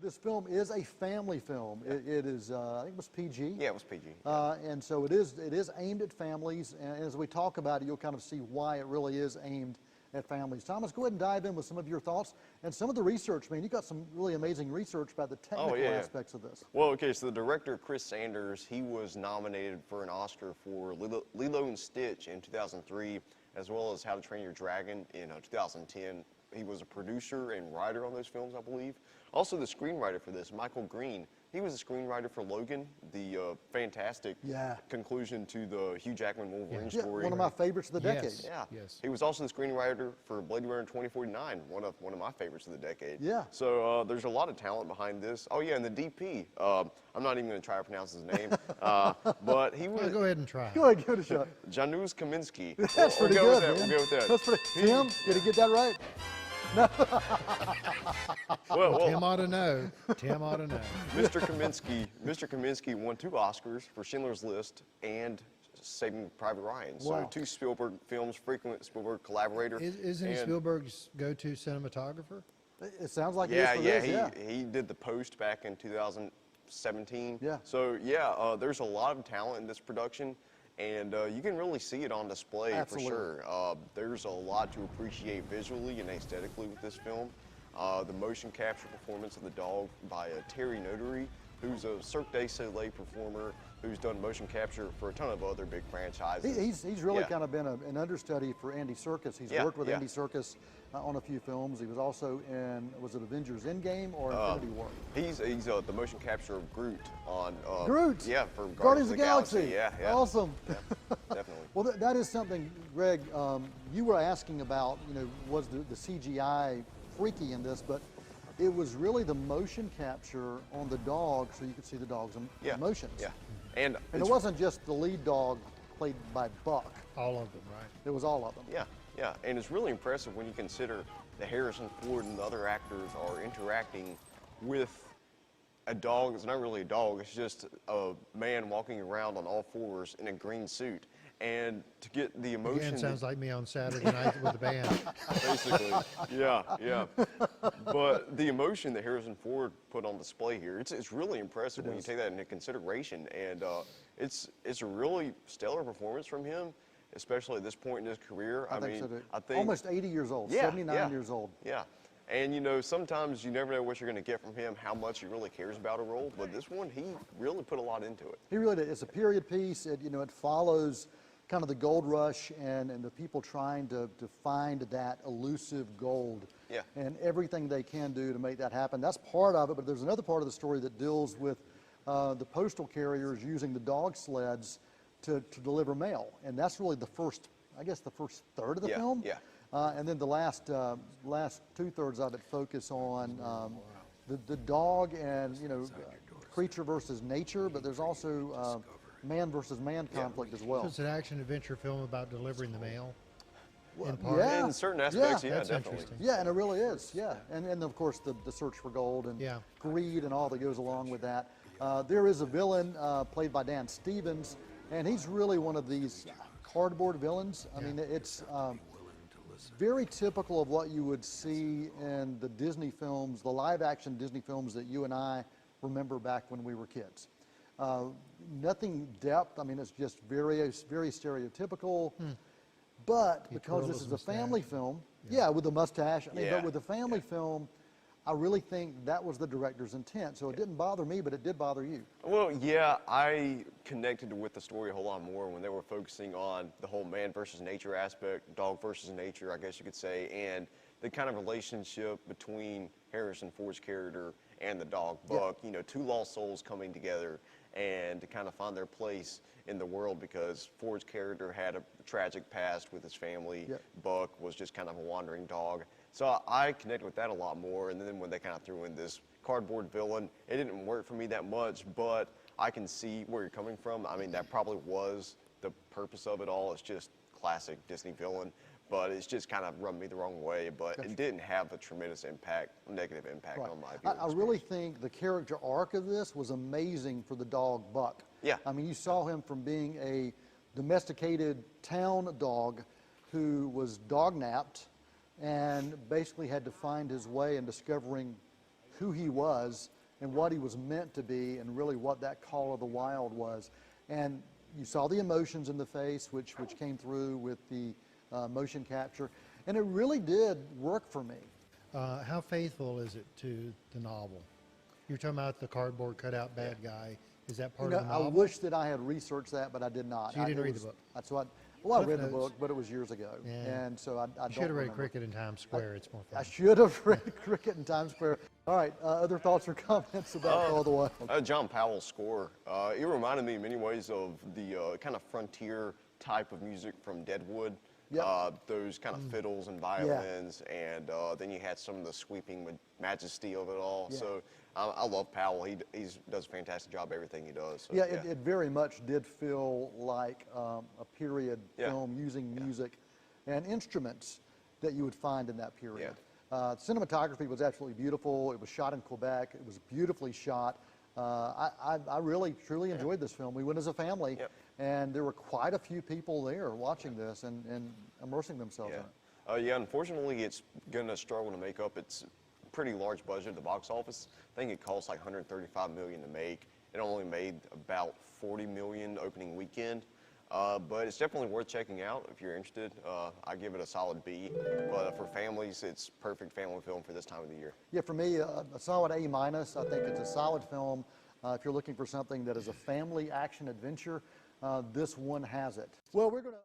this film is a family film. It is, I think it was PG. Yeah, it was PG. And so it is aimed at families. And as we talk about it, you'll kind of see why it really is aimed at families. Thomas, go ahead and dive in with some of your thoughts and some of the research. Man, you got some really amazing research about the technical aspects of this. Well, okay, so the director, Chris Sanders, he was nominated for an Oscar for Lilo and Stitch in 2003, as well as How to Train Your Dragon in 2010. He was a producer and writer on those films, I believe. Also the screenwriter for this, Michael Green. He was the screenwriter for Logan, the fantastic conclusion to the Hugh Jackman Wolverine story. One of my favorites of the decade. Yes. He was also the screenwriter for Blade Runner 2049, one of my favorites of the decade. Yeah. So there's a lot of talent behind this. Oh yeah, and the DP. I'm not even going to try to pronounce his name, but he was. Go ahead and try. Go ahead, give it a shot. Janusz Kaminski. That's pretty good, man. We'll go with that. That's pretty. Tim, did he get that right? No. well, Tim ought to know. Tim ought to know. Mr. Kaminski won 2 Oscars for Schindler's List and Saving Private Ryan. So 2 Spielberg films, frequent Spielberg collaborator. Isn't he Spielberg's go-to cinematographer? It sounds like he did The Post back in 2017. Yeah. So there's a lot of talent in this production. And you can really see it on display for sure. There's a lot to appreciate visually and aesthetically with this film. The motion capture performance of the dog by Terry Notary, who's a Cirque du Soleil performer who's done motion capture for a ton of other big franchises. He's really kind of been an understudy for Andy Serkis. He's worked with Andy Serkis on a few films. He was also in, was it Avengers Endgame or Infinity War? He's the motion capture of Groot on Groot? Yeah, for Guardians of the Galaxy. Yeah. Awesome. Yeah, definitely. Well, that is something, Greg, you were asking about, was the CGI freaky in this, but it was really the motion capture on the dog so you could see the dog's emotions. Yeah. And it wasn't just the lead dog played by Buck. All of them, right? It was all of them. Yeah. And it's really impressive when you consider that Harrison Ford and the other actors are interacting with a dog. It's not really a dog. It's just a man walking around on all fours in a green suit. And to get the emotion. Again, sounds like me on Saturday night with the band. Basically, yeah. But the emotion that Harrison Ford put on display here, it's really impressive when you take that into consideration. And it's a really stellar performance from him, especially at this point in his career. I think so too. Almost 80 years old, 79 years old. Yeah. And sometimes you never know what you're going to get from him, how much he really cares about a role. But this one, he really put a lot into it. He really did. It's a period piece. It follows kind of the gold rush and the people trying to find that elusive gold and everything they can do to make that happen. That's part of it, but there's another part of the story that deals with the postal carriers using the dog sleds to deliver mail. And that's really the first third of the film. Yeah. And then the last 2/3 of it focus on the dog and, creature versus nature, but there's also man versus man conflict as well. So it's an action-adventure film about delivering the mail? Well, in certain aspects, that's definitely. interesting. Yeah, and it really is, And of course, the search for gold and greed and all that goes along with that. There is a villain played by Dan Stevens, and he's really one of these cardboard villains. I mean, it's very typical of what you would see in the Disney films, the live-action Disney films that you and I remember back when we were kids. Nothing depth. I mean, it's just very stereotypical. But because this is a family film, with the mustache. I mean, but with the family film, I really think that was the director's intent. So it didn't bother me, but it did bother you. Well, I connected with the story a whole lot more when they were focusing on the whole man versus nature aspect, dog versus nature, I guess you could say, and the kind of relationship between Harrison Ford's character and the dog, Buck. 2 lost souls coming together and to kind of find their place in the world because Ford's character had a tragic past with his family. Buck was just kind of a wandering dog. So I connected with that a lot more. And then when they kind of threw in this cardboard villain, it didn't work for me that much, but I can see where you're coming from. I mean, that probably was the purpose of it all. It's just classic Disney villain, but it's just kind of rubbed me the wrong way. But it didn't have a tremendous negative impact on my viewing I really think the character arc of this was amazing for the dog Buck. Yeah. I mean, you saw him from being a domesticated town dog who was dog-napped and basically had to find his way in discovering who he was and what he was meant to be and really what that call of the wild was. And you saw the emotions in the face, which came through with the motion capture, and it really did work for me. How faithful is it to the novel? You're talking about the cardboard cutout bad guy. Is that part of the novel? I wish that I had researched that, but I did not. So you didn't read the book? That's what. Well, I read the Notes. book, but it was years ago, Yeah. and so I don't You should have read remember. Cricket in Times Square. It's more fun. I should have read Cricket in Times Square. All right, other thoughts or comments about Call of the Wild? John Powell's score, it reminded me in many ways of the kind of frontier type of music from Deadwood. Yep. Those kind of fiddles and violins, and then you had some of the sweeping majesty of it all. Yeah. So I love Powell. He does a fantastic job everything he does. So, Yeah, it very much did feel like a period Yeah. film using music and instruments that you would find in that period. Cinematography was absolutely beautiful. It was shot in Quebec. It was beautifully shot. I really, truly enjoyed this film. We went as a family, and there were quite a few people there watching this and immersing themselves in it. Yeah, unfortunately, it's going to struggle to make up its pretty large budget at the box office. I think it cost like $135 million to make. It only made about $40 million opening weekend. But it's definitely worth checking out if you're interested. I give it a solid B, but for families, it's perfect family film for this time of the year. Yeah, for me, a solid A-. I think it's a solid film. If you're looking for something that is a family action adventure, this one has it. Well, we're going to